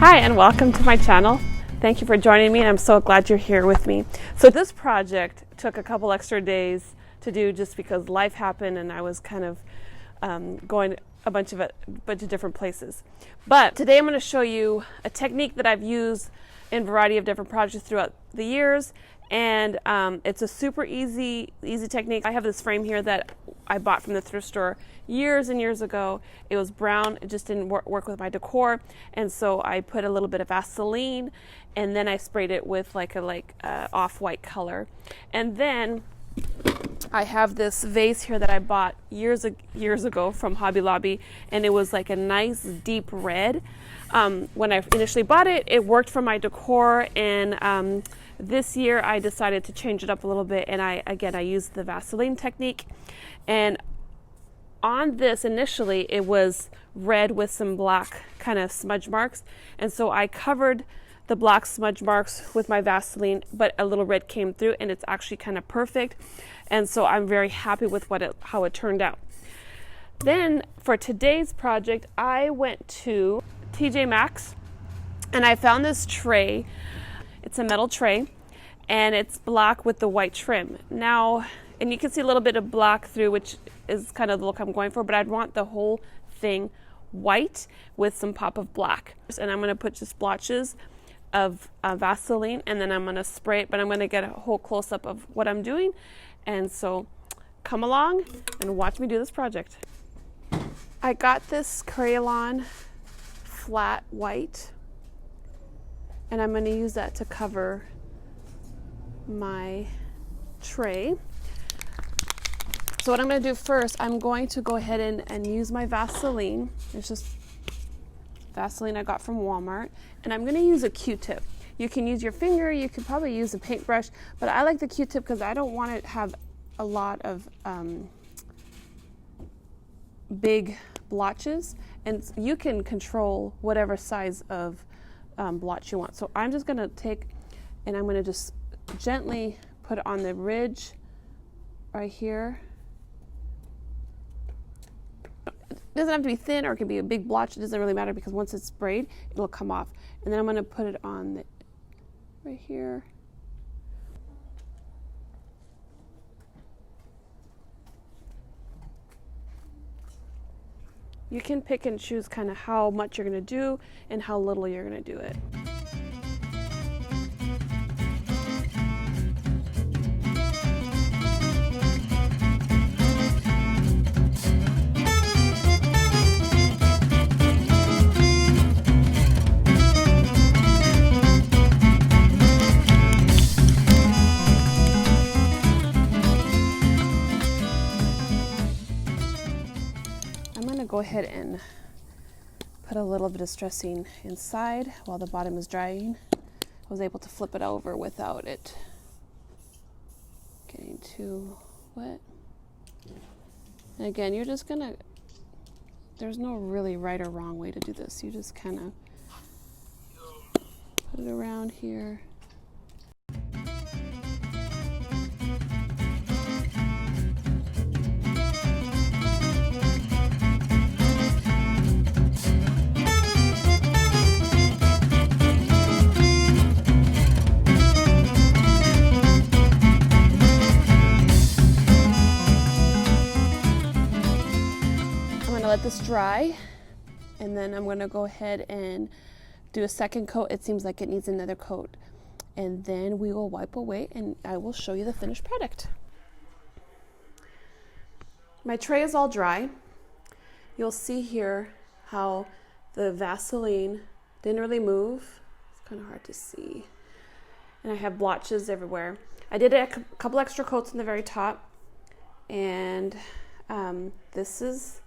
Hi and welcome to my channel. Thank you for joining me and I'm so glad you're here with me. So this project took a couple extra days to do just because life happened and I was kind of going a bunch of different places. But today I'm going to show you a technique that I've used in a variety of different projects throughout the years, and it's a super easy technique. I have this frame here that I bought from the thrift store years and years ago. It was brown, it just didn't work with my decor, and so I put a little bit of Vaseline and then I sprayed it with like a off-white color. And then I have this vase here that I bought years ago from Hobby Lobby, and it was like a nice deep red. When I initially bought it, it worked for my decor, and this year I decided to change it up a little bit, and I used the Vaseline technique. And on this initially it was red with some black kind of smudge marks, and so I covered the black smudge marks with my Vaseline, but a little red came through and it's actually kind of perfect. And so I'm very happy with how it turned out. Then for today's project, I went to TJ Maxx and I found this tray. It's a metal tray and it's black with the white trim. Now, and you can see a little bit of black through, which is kind of the look I'm going for, but I'd want the whole thing white with some pop of black. And I'm going to put just splotches of Vaseline, and then I'm going to spray it, but I'm going to get a whole close-up of what I'm doing. And so come along and watch me do this project. I got this crayon flat white, and I'm going to use that to cover my tray. So what I'm going to do first, I'm going to go ahead and use my Vaseline. It's just Vaseline I got from Walmart, and I'm going to use a Q-tip. You can use your finger, you could probably use a paintbrush, but I like the Q-tip because I don't want to have a lot of big blotches, and you can control whatever size of blotch you want. So I'm just going to take, and I'm going to just gently put it on the ridge right here. It doesn't have to be thin, or it can be a big blotch. It doesn't really matter because once it's sprayed, it'll come off. And then I'm going to put it on right here. You can pick and choose kind of how much you're going to do and how little you're going to do it. Go ahead and put a little bit of stressing inside while the bottom is drying. I was able to flip it over without it getting too wet. And again, you're just gonna, there's no really right or wrong way to do this. You just kind of put it around here. Let this dry, and then I'm going to go ahead and do a second coat. It seems like it needs another coat, and then we will wipe away and I will show you the finished product. My tray is all dry. You'll see here how the Vaseline didn't really move. It's kind of hard to see, and I have blotches everywhere. I did a couple extra coats in the very top, and this is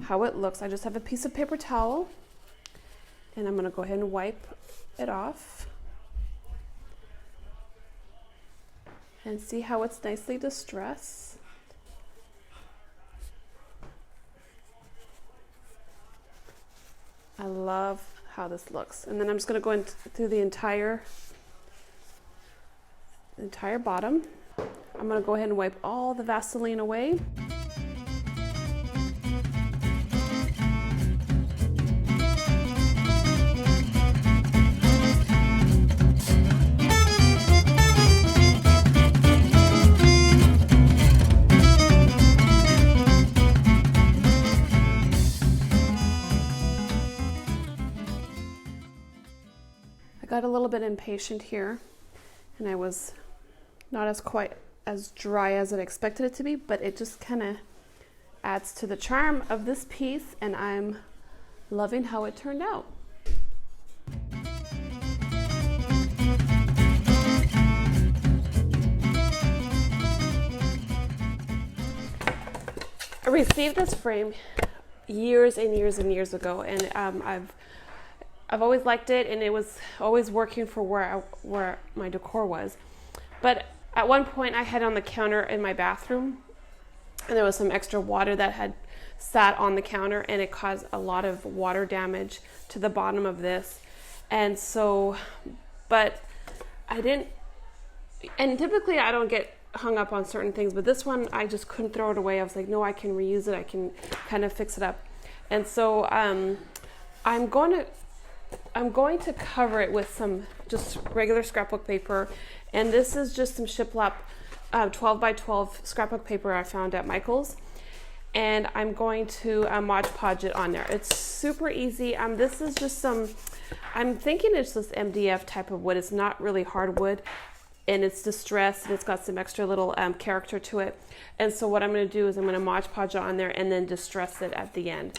how it looks. I just have a piece of paper towel, and I'm going to go ahead and wipe it off and see how it's nicely distressed. I love how this looks. And then I'm just going to go through the entire bottom. I'm going to go ahead and wipe all the Vaseline away. got a little bit impatient here, and I was not as quite as dry as I expected it to be, but it just kind of adds to the charm of this piece, and I'm loving how it turned out. I received this frame years and years and years ago, and I've always liked it, and it was always working for where my decor was. But at one point I had it on the counter in my bathroom, and there was some extra water that had sat on the counter, and it caused a lot of water damage to the bottom of this. And so, but I didn't, and typically I don't get hung up on certain things, but this one I just couldn't throw it away. I was like, no, I can reuse it. I can kind of fix it up. And so I'm going to cover it with some just regular scrapbook paper, and this is just some shiplap 12 by 12 scrapbook paper I found at Michael's, and I'm going to Mod Podge it on there. It's super easy. This is just some, I'm thinking it's this MDF type of wood. It's not really hardwood, and it's distressed, and it's got some extra little character to it. And so what I'm going to do is I'm going to Mod Podge it on there and then distress it at the end.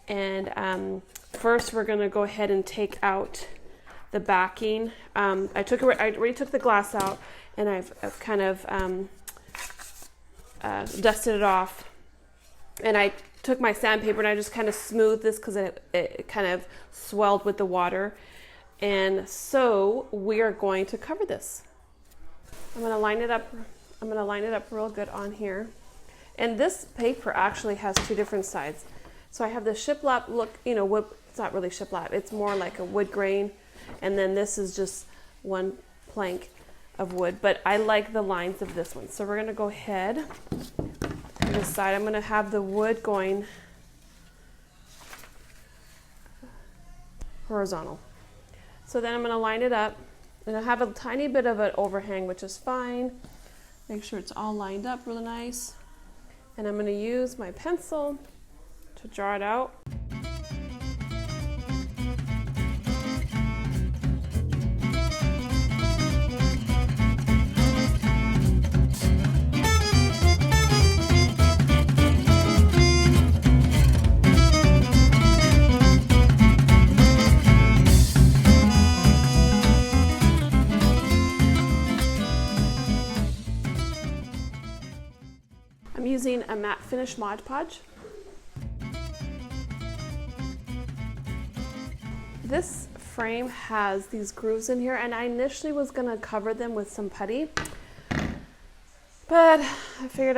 And first we're going to go ahead and take out the backing. I already took the glass out, and I've kind of dusted it off. And I took my sandpaper and I just kind of smoothed this because it kind of swelled with the water. And so we are going to cover this. I'm going to line it up. I'm going to line it up real good on here. And this paper actually has two different sides. So I have the shiplap look, wood. It's not really shiplap. It's more like a wood grain. And then this is just one plank of wood. But I like the lines of this one. So we're going to go ahead on this side. I'm going to have the wood going horizontal. So then I'm going to line it up. And I have a tiny bit of an overhang, which is fine. Make sure it's all lined up really nice. And I'm going to use my pencil to draw it out. I'm using a matte finish Mod Podge. This frame has these grooves in here, and I initially was going to cover them with some putty, but I figured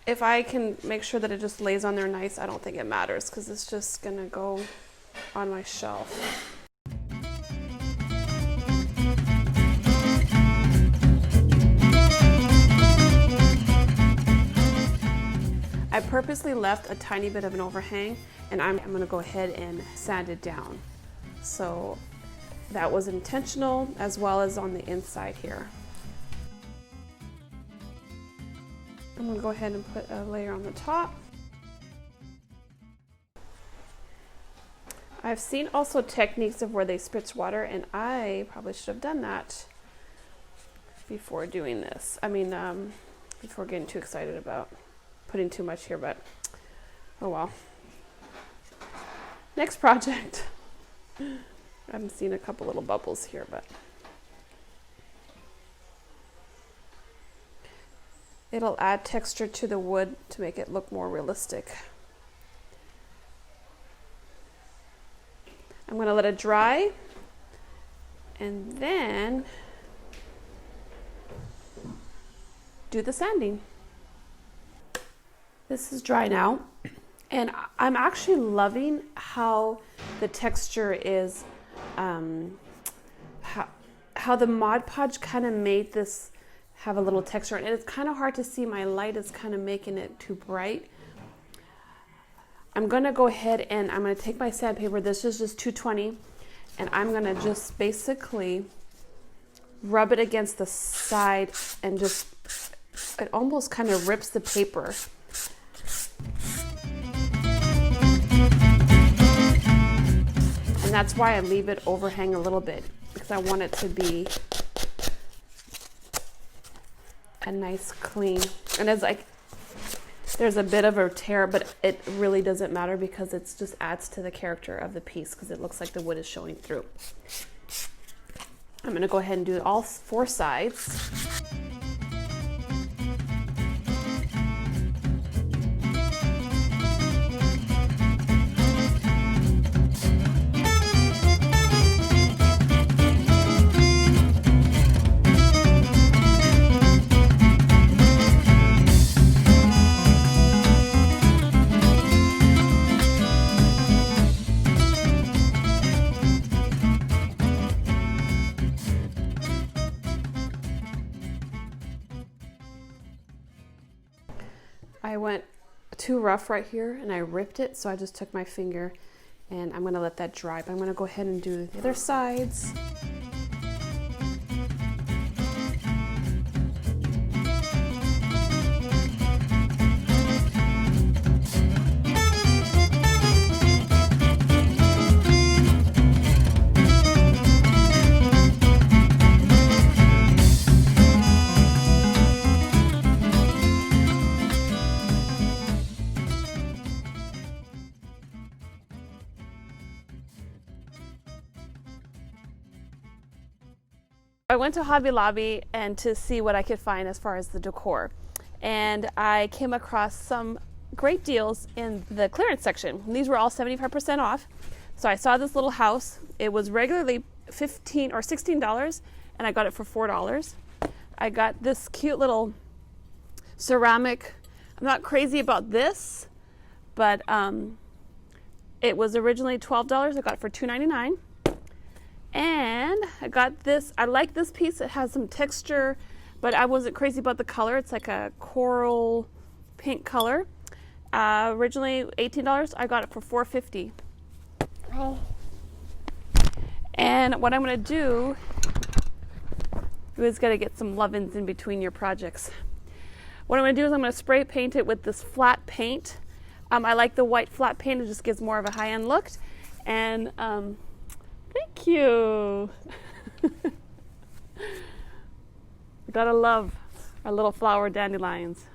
if I can make sure that it just lays on there nice, I don't think it matters because it's just going to go on my shelf. I purposely left a tiny bit of an overhang, and I'm going to go ahead and sand it down. So that was intentional, as well as on the inside here. I'm going to go ahead and put a layer on the top. I've seen also techniques of where they spritz water, and I probably should have done that before doing this. Before getting too excited about putting too much here, but oh well. Next project. I'm seeing a couple little bubbles here, but it'll add texture to the wood to make it look more realistic. I'm going to let it dry, and then do the sanding. This is dry now, and I'm actually loving how the texture is, how the Mod Podge kind of made this have a little texture, and it's kind of hard to see. My light is kind of making it too bright. I'm going to go ahead and I'm going to take my sandpaper. This is just 220, and I'm going to just basically rub it against the side, and just, it almost kind of rips the paper. And And that's why I leave it overhang a little bit, because I want it to be a nice clean. And it's like, there's a bit of a tear, but it really doesn't matter because it just adds to the character of the piece because it looks like the wood is showing through. I'm gonna go ahead and do all 4 sides. I went too rough right here and I ripped it, so I just took my finger and I'm gonna let that dry. But I'm gonna go ahead and do the other sides. I went to Hobby Lobby and to see what I could find as far as the decor, and I came across some great deals in the clearance section. These were all 75% off. So I saw this little house. It was regularly $15 or $16 and I got it for $4. I got this cute little ceramic. I'm not crazy about this, but it was originally $12. I got it for $2.99. And I got this. I like this piece. It has some texture, but I wasn't crazy about the color. It's like a coral pink color. Originally $18. I got it for $4.50. Oh. And what I'm going to do is got to get some love-ins in between your projects. What I'm going to do is I'm going to spray paint it with this flat paint. I like the white flat paint. It just gives more of a high-end look. And thank you. Gotta love our little flower dandelions.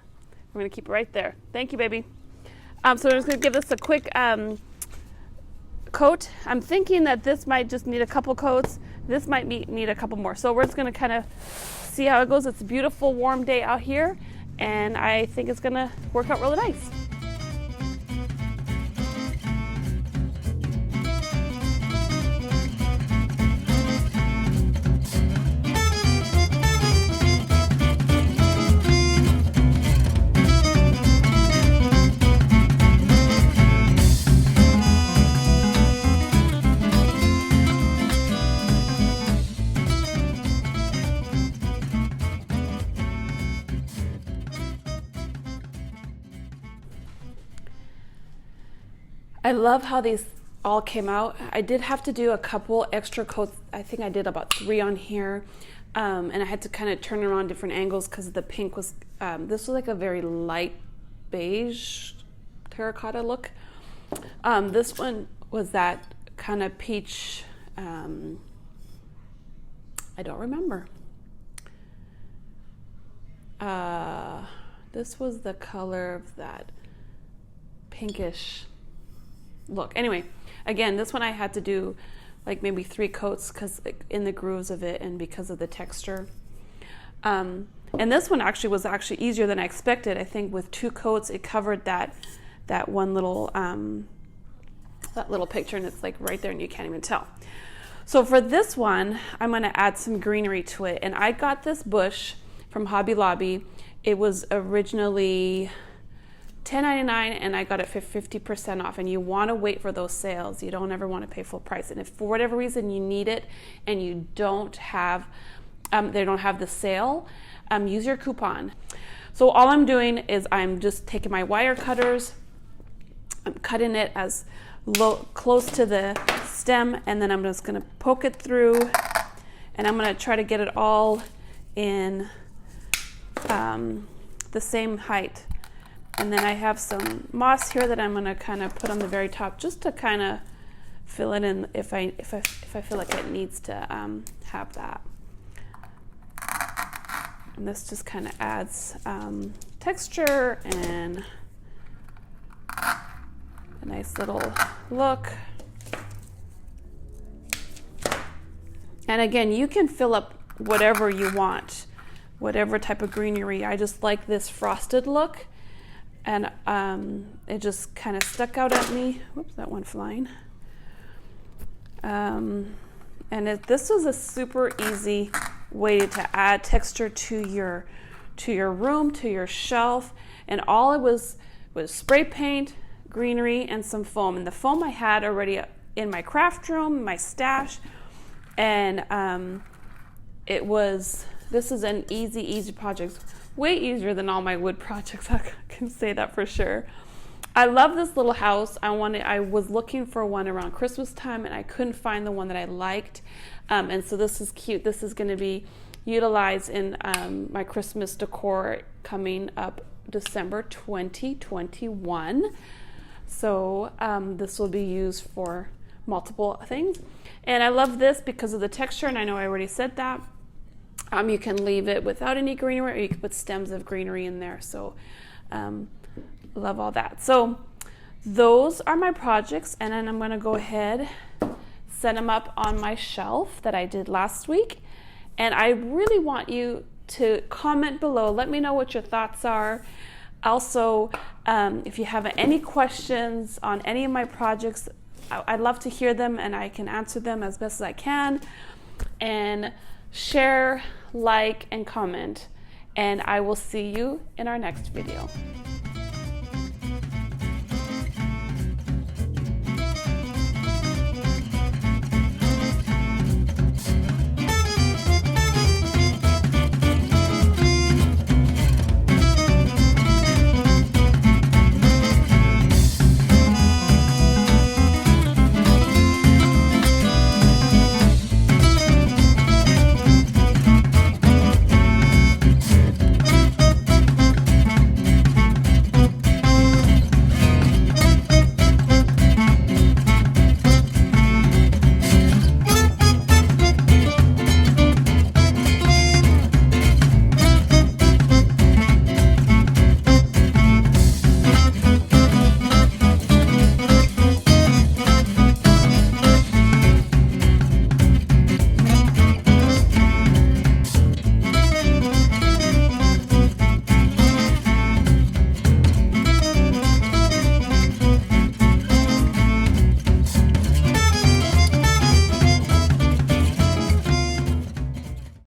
We're gonna keep it right there. Thank you, baby. So I'm just gonna give this a quick coat. I'm thinking that this might just need a couple coats. This might need a couple more. So we're just gonna kind of see how it goes. It's a beautiful warm day out here, and I think it's gonna work out really nice. I love how these all came out. I did have to do a couple extra coats. I think I did about 3 on here. And I had to kind of turn around different angles because the pink was, this was like a very light beige terracotta look. This one was that kind of peach, I don't remember. This was the color of that pinkish look. Anyway, again, this one I had to do like maybe 3 coats because in the grooves of it and because of the texture. And this one was actually easier than I expected. I think with 2 coats it covered that one little that little picture, and it's like right there and you can't even tell. So for this one, I'm going to add some greenery to it, and I got this bush from Hobby Lobby. It was originally $10.99 and I got it for 50% off, and you want to wait for those sales. You don't ever want to pay full price, and if for whatever reason you need it and you don't have they don't have the sale, use your coupon. So all I'm doing is I'm just taking my wire cutters, I'm cutting it as close to the stem, and then I'm just going to poke it through, and I'm going to try to get it all in the same height. And then I have some moss here that I'm going to kind of put on the very top just to kind of fill it in if I feel like it needs to have that. And this just kind of adds texture and a nice little look. And again, you can fill up whatever you want, whatever type of greenery. I just like this frosted look, and it just kind of stuck out at me. Whoops, that went flying. And this was a super easy way to add texture to your room, to your shelf. And all it was spray paint, greenery, and some foam. And the foam I had already in my craft room, my stash. And this is an easy project, way easier than all my wood projects. I can say that for sure. I love this little house. I was looking for one around Christmas time, and I couldn't find the one that I liked. And so this is cute. This is going to be utilized in my Christmas decor coming up December 2021. So this will be used for multiple things. And I love this because of the texture, and I know I already said that. You can leave it without any greenery, or you can put stems of greenery in there. So love all that. So those are my projects, and then I'm going to go ahead, set them up on my shelf that I did last week. And I really want you to comment below. Let me know what your thoughts are. Also, if you have any questions on any of my projects, I'd love to hear them, and I can answer them as best as I can. And share, like, and comment. And I will see you in our next video.